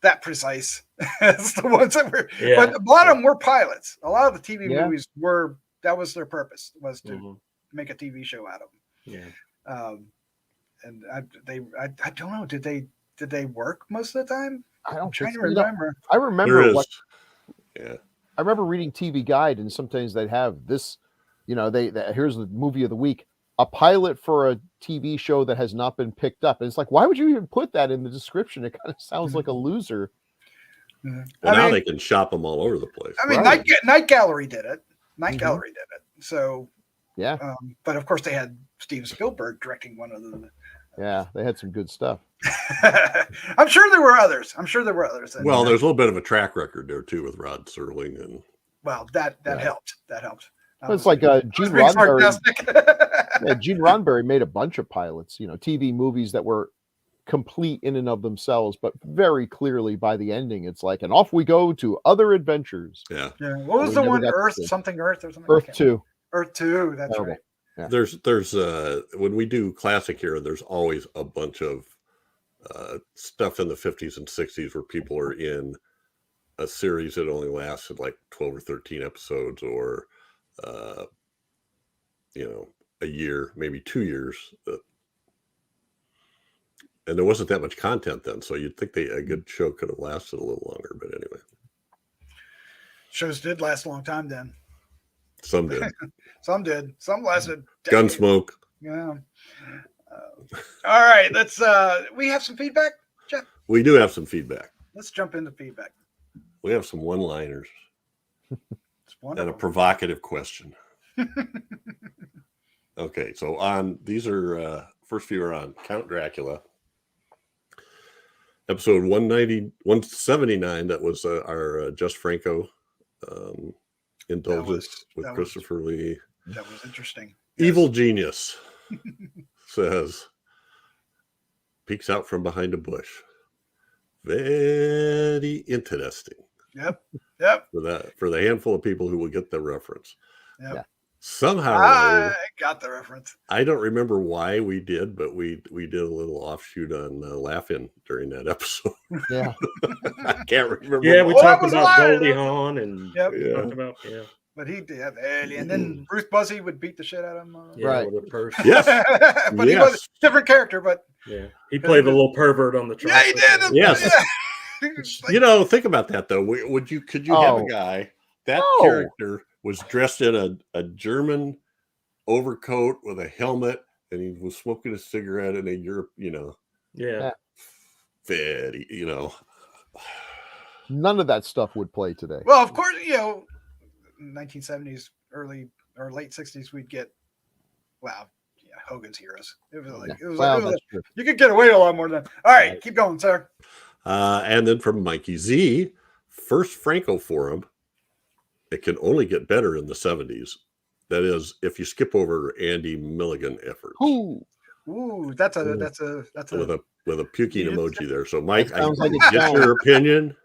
that precise as the ones that were, but a lot of them were pilots. A lot of the TV movies that was their purpose, was to make a TV show out of them. And I don't know, did they work most of the time? I'm trying to remember. I remember I remember reading TV Guide, and sometimes they'd have this, here's the movie of the week, a pilot for a TV show that has not been picked up. And it's like, why would you even put that in the description? It kind of sounds like a loser. Well, now they can shop them all over the place. I mean, Night Gallery did it. Night Gallery did it. So, but of course they had Steven Spielberg directing one of them. Yeah, they had some good stuff. I'm sure there were others. Well, there's a little bit of a track record there too with Rod Serling, and that helped. That helped. It's like Gene Roddenberry. Gene Roddenberry made a bunch of pilots, TV movies that were complete in and of themselves, but very clearly by the ending, it's like, and off we go to other adventures. Yeah. What was the one? Earth or something? Earth 2. Earth 2. That's terrible. Right. Yeah. There's when we do classic here, there's always a bunch of stuff in the 50s and 60s where people are in a series that only lasted like 12 or 13 episodes, or a year, maybe 2 years, and there wasn't that much content then, so you'd think a good show could have lasted a little longer. But anyway, shows did last a long time then. Some did. Some did. Some lasted. Gunsmoke. Yeah. All right. Let's. We have some feedback, Jeff. We do have some feedback. Let's jump into feedback. We have some one-liners and a provocative question. Okay, so these are first few are on Count Dracula, episode 179. That was our Just Franco indulgence with Christopher Lee. That was interesting. Evil Genius says, peeks out from behind a bush. Very interesting. Yep. For the handful of people who will get the reference. Yep. Yeah. Somehow I got the reference. I don't remember why we did, but we did a little offshoot on Laughing during that episode. Yeah. I can't remember. Yeah, we talked about Goldie Hawn and talked about But he did, and then Bruce Buzzy would beat the shit out of him. Right. With a purse. Yes. But he was a different character, but he played the little pervert on the truck. Yeah, he did. Yes. Yeah. Think about that though. Could you have a guy character was dressed in a German overcoat with a helmet, and he was smoking a cigarette in a Europe, very, None of that stuff would play today. Well, of course, 1970s, early or late 60s, we'd get, Hogan's Heroes. It was you could get away with a lot more than. All right, keep going, sir. And then from Mikey Z, first Franco forum. It can only get better in the 70s. That is, if you skip over Andy Mulligan efforts. Ooh, that's a with a puking emoji there. So, Mike, I get your opinion.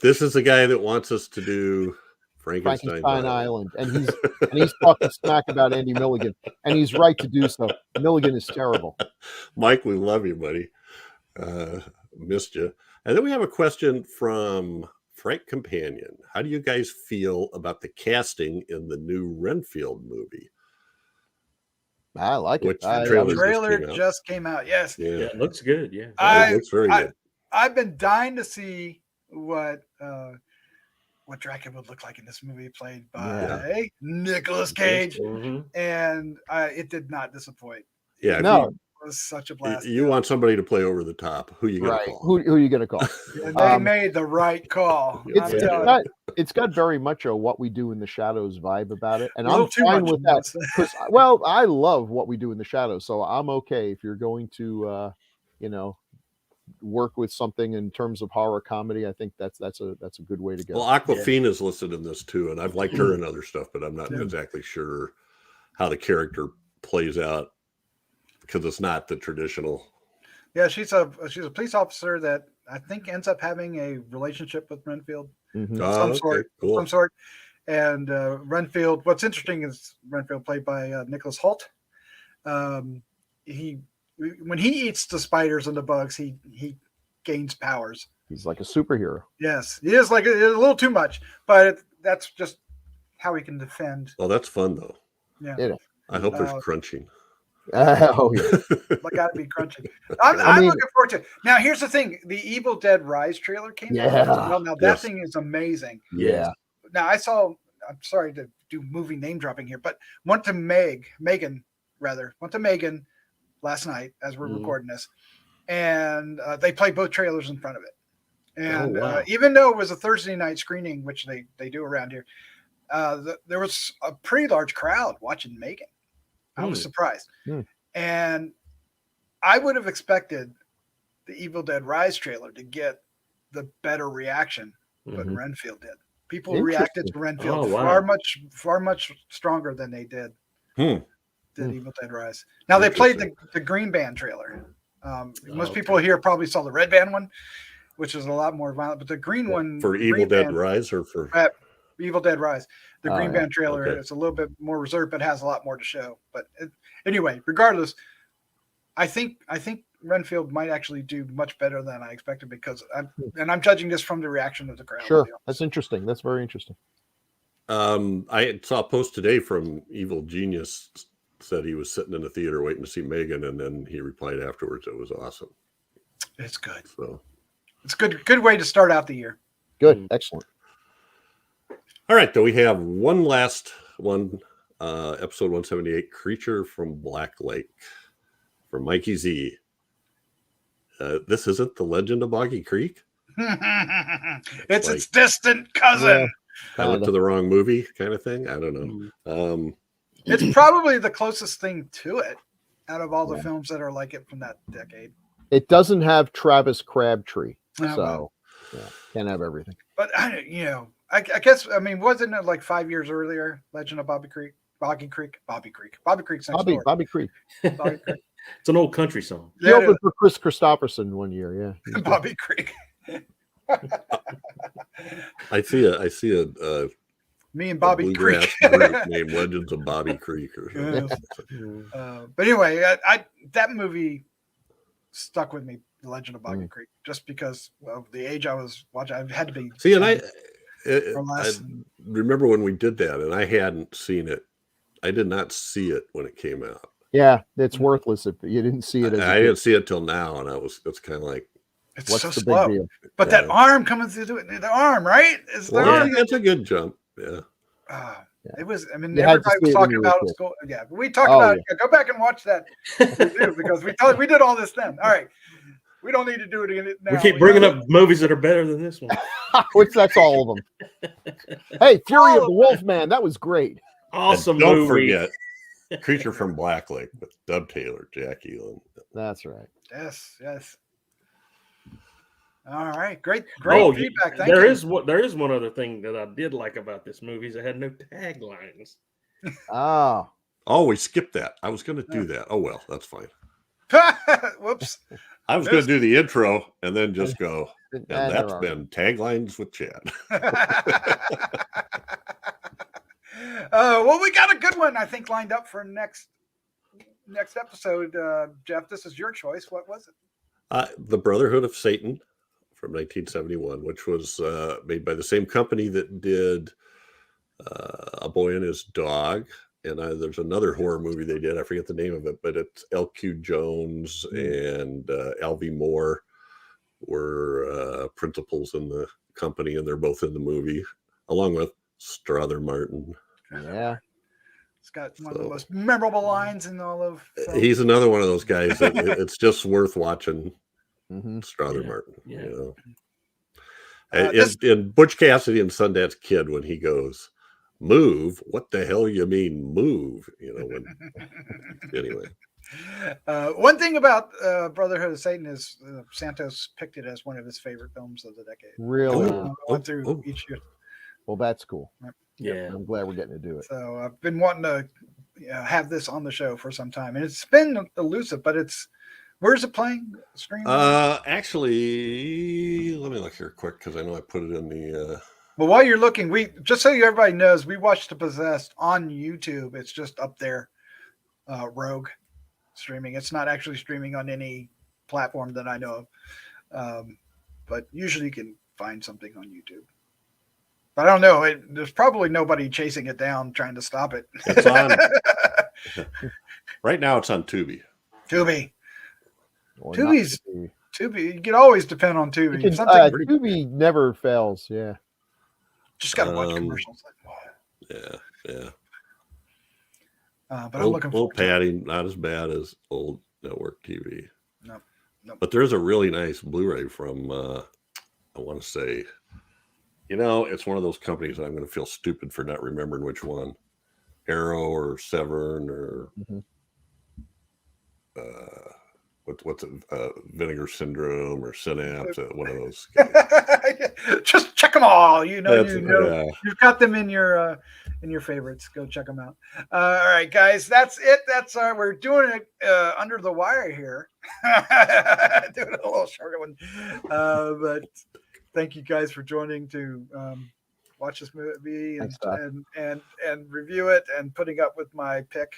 This is the guy that wants us to do Frankenstein Island, and he's talking smack about Andy Mulligan, and he's right to do so. Mulligan is terrible. Mike, we love you, buddy. Missed you. And then we have a question from Frank Companion. How do you guys feel about the casting in the new Renfield movie? I like it. The trailer just came out. Yes. Yeah, it looks good. Yeah. It looks very good. I've been dying to see what Dracula would look like in this movie, played by Nicolas Cage. Mm-hmm. And it did not disappoint. Yeah. No. Was such a blast. You want somebody to play over the top. Who you gonna call? Who are you gonna call? And they made the right call. It's got very much a What We Do in the Shadows vibe about it, and I'm fine with that. Because I love What We Do in the Shadows, so I'm okay if you're going to work with something in terms of horror comedy. I think that's a good way to go. Well, Awkwafina is listed in this too, and I've liked her in other stuff, but I'm not exactly sure how the character plays out. Because it's not the traditional. Yeah, she's a police officer that I think ends up having a relationship with Renfield Mhm. of some sort. And Renfield, what's interesting is Renfield, played by Nicholas Hoult. When he eats the spiders and the bugs, he gains powers. He's like a superhero. Yes, he is like a little too much, but that's just how he can defend. Oh, that's fun though. Yeah. I hope there's crunching. Oh yeah. Got to be crunching. I'm looking forward to it. Now, here's the thing: the Evil Dead Rise trailer came out. Well, now that thing is amazing. Yeah. Now I'm sorry to do movie name dropping here, but went to Megan last night as we're recording this, and they played both trailers in front of it. And even though it was a Thursday night screening, which they do around here, there was a pretty large crowd watching Megan. I was surprised. And I would have expected the Evil Dead Rise trailer to get the better reaction, but Renfield did. People reacted to Renfield far much stronger than they did Evil Dead Rise. Now they played the Green Band trailer. Most people here probably saw the Red Band one, which is a lot more violent, but the green one for Evil Dead Rise or for Evil Dead Rise, the Green Band trailer is a little bit more reserved, but has a lot more to show. But anyway, regardless, I think Renfield might actually do much better than I expected because I'm judging this from the reaction of the crowd. Sure, that's interesting. That's very interesting. I saw a post today from Evil Genius, said he was sitting in the theater waiting to see Megan, and then he replied afterwards, "It was awesome." It's good. So it's good way to start out the year. Good, excellent. All right, then we have one last one, episode 178, Creature from Black Lake, from Mikey Z. This isn't the Legend of Boggy Creek. It's its distant cousin. I went to the wrong movie, kind of thing. I don't know. It's probably the closest thing to it out of all the films that are like it from that decade. It doesn't have Travis Crabtree, so can't have everything. But I guess wasn't it like 5 years earlier? Legend of Bobby Creek. Bobby Creek's next door. Bobby Creek. Bobby Creek. It's an old country song. He opened for Chris Christopherson one year. Yeah, Bobby Creek. I see a me and Bobby Creek group named Legends of Bobby Creek. But anyway, that movie stuck with me, The Legend of Boggy Creek, just because of the age I was watching. I had to be. See, and I remember when we did that, and I hadn't seen it. I did not see it when it came out. Yeah, it's worthless if you didn't see it. I didn't see it till now, and it's kind of like, it's what's so the slow? Big deal? But that arm coming through the arm, right? It's a good jump. Yeah. It was. I mean, everybody was talking about it. Yeah, but we talked about it. Go back and watch that because we did all this then. All right, we don't need to do it again. Now. We keep bringing up movies that are better than this one. Which that's all of them. Hey, Fury of the Wolfman, that was great. Awesome. And don't movie. forget Creature from Black Lake with Dub Taylor, Jack Elam. That's right. Yes. All right, great feedback. Thank you. There is one other thing that I did like about this movie is it had no taglines. Oh, we skipped that. I was going to do that. Oh well, that's fine. Whoops. I was going to do the intro and then just go. And that's been Taglines with Chad. Well, we got a good one, I think, lined up for next episode. Jeff, this is your choice. What was it? The Brotherhood of Satan from 1971, which was made by the same company that did A Boy and His Dog. And there's another horror movie they did. I forget the name of it, but it's L.Q. Jones and Alvy Moore were principals in the company, and they're both in the movie, along with Strother Martin. Yeah. It's got one of the most memorable lines in all of film. He's another one of those guys that it's just worth watching. Strother Martin. Yeah. You know. And Butch Cassidy and Sundance Kid, when he goes, "Move? What the hell you mean move?" You know. Anyway. One thing about Brotherhood of Satan is Santos picked it as one of his favorite films of the decade. Really? Went through each year. Well, that's cool. Yeah, I'm glad we're getting to do it. So I've been wanting to have this on the show for some time, and it's been elusive, but Where's it playing? Streaming? Actually, let me look here quick because I know I put it in the. Well, while you're looking, we just so everybody knows, we watched The Possessed on YouTube. It's just up there, Rogue streaming. It's not actually streaming on any platform that I know of, but usually you can find something on YouTube. But I don't know. There's probably nobody chasing it down trying to stop it. It's on. Right now, it's on Tubi. Tubi. Or Tubi's not Tubi. You can always depend on Tubi. You can, Something Tubi never fails. Yeah. just got a bunch of commercials. Yeah. But I'm looking forward to it. Patty, not as bad as old network TV. Nope. But there's a really nice Blu-ray from, I want to say, it's one of those companies that I'm going to feel stupid for not remembering which one. Arrow or Severn or what's it? Vinegar Syndrome or Synapse, one of those. Just check them all. You've got them in your favorites. Go check them out. All right, guys, that's it. We're doing it under the wire here. Doing a little shorter one, but thank you guys for joining to watch this movie and review it and putting up with my pick.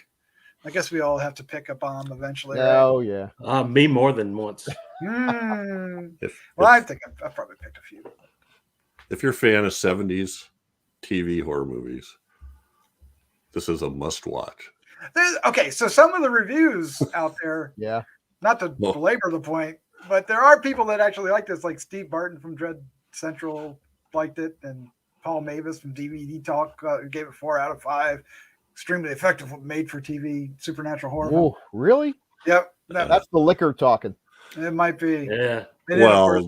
I guess we all have to pick a bomb eventually. Oh, right? yeah. Me more than once. I think I've probably picked a few. If you're a fan of 70s TV horror movies, this is a must-watch. Okay, so some of the reviews out there, not to belabor the point, but there are people that actually like this, like Steve Barton from Dread Central liked it, and Paul Mavis from DVD Talk gave it 4 out of 5. Extremely effective, made-for-TV supernatural horror. Oh, really? Yep. That's the liquor talking. It might be. Yeah. And Well, it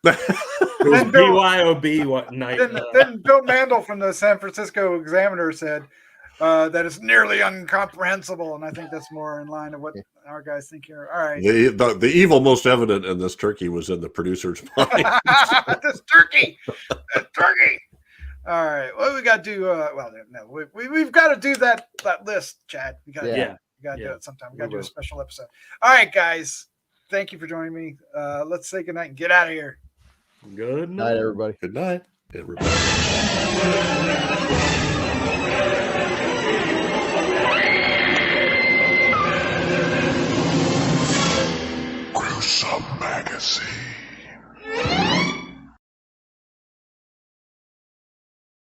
was BYOB night. Then Bill Mandel from the San Francisco Examiner said that it's nearly incomprehensible, and I think that's more in line of what our guys think here. All right. the evil most evident in this turkey was in the producer's mind. This turkey. All right. Well, we got to do. We've got to do that list, Chad. We got to do it sometime. We got to do a special episode. All right, guys. Thank you for joining me. Let's say goodnight and get out of here. Good Night, everybody. Good night, everybody. Gruesome Magazine.